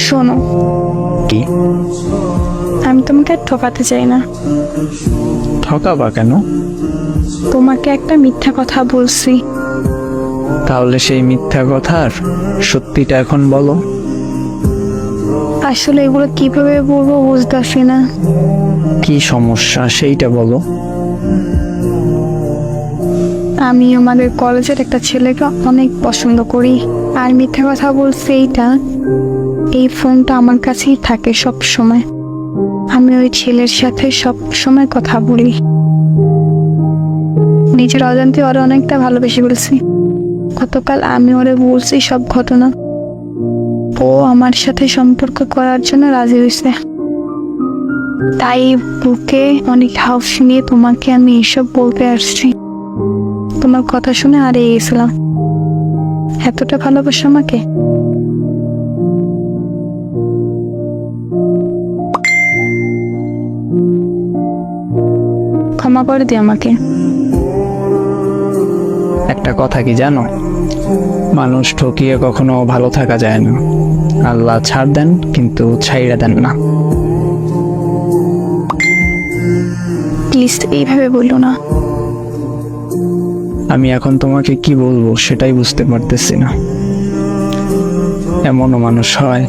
শোনো, কি? আমি তোমাকে আর ঠকাতে চাই না। ঠকাবা কেন? তোমাকে একটা মিথ্যা কথা বলছি। তাহলে সেই মিথ্যা কথার সত্যিটা এখন বলো। আসলে এগুলো কিভাবে বলবো বুঝতেছি না। কি সমস্যা সেইটা বলো। আমি আমাদের কলেজের একটা ছেলেকে অনেক পছন্দ করি। আর মিথ্যা কথা বলছি এইটা, এই ফোনটা আমার কাছেই থাকে সব সময়। আমি ওই ছেলের সাথে সব সময় কথা বলি। নিজের অজান্তে ওরা অনেকটা ভালোবেসে বলছি। গতকাল আমি ওরে বলছি সব ঘটনা। ও আমার সাথে সম্পর্ক করার জন্য রাজি হয়েছে। তাই বুকে অনেক হাউস নিয়ে তোমাকে আমি এসব বলতে আসছি। তোমার কথা শুনে হারিয়ে গেছিলাম। এতটা ভালোবাসো আমাকে। ক্ষমা করে দিও আমাকে। একটা কথা কি জানো, মানুষ ঠকিয়ে কখনো ভালো থাকা যায় না। আল্লাহ ছাড় দেন কিন্তু ছাইড়া দেন না। প্লিজ এইভাবে বললো না। আমি এখন তোমাকে কি বলবো সেটাই বুঝতে পারতেছি না। এমনও মানুষ হয়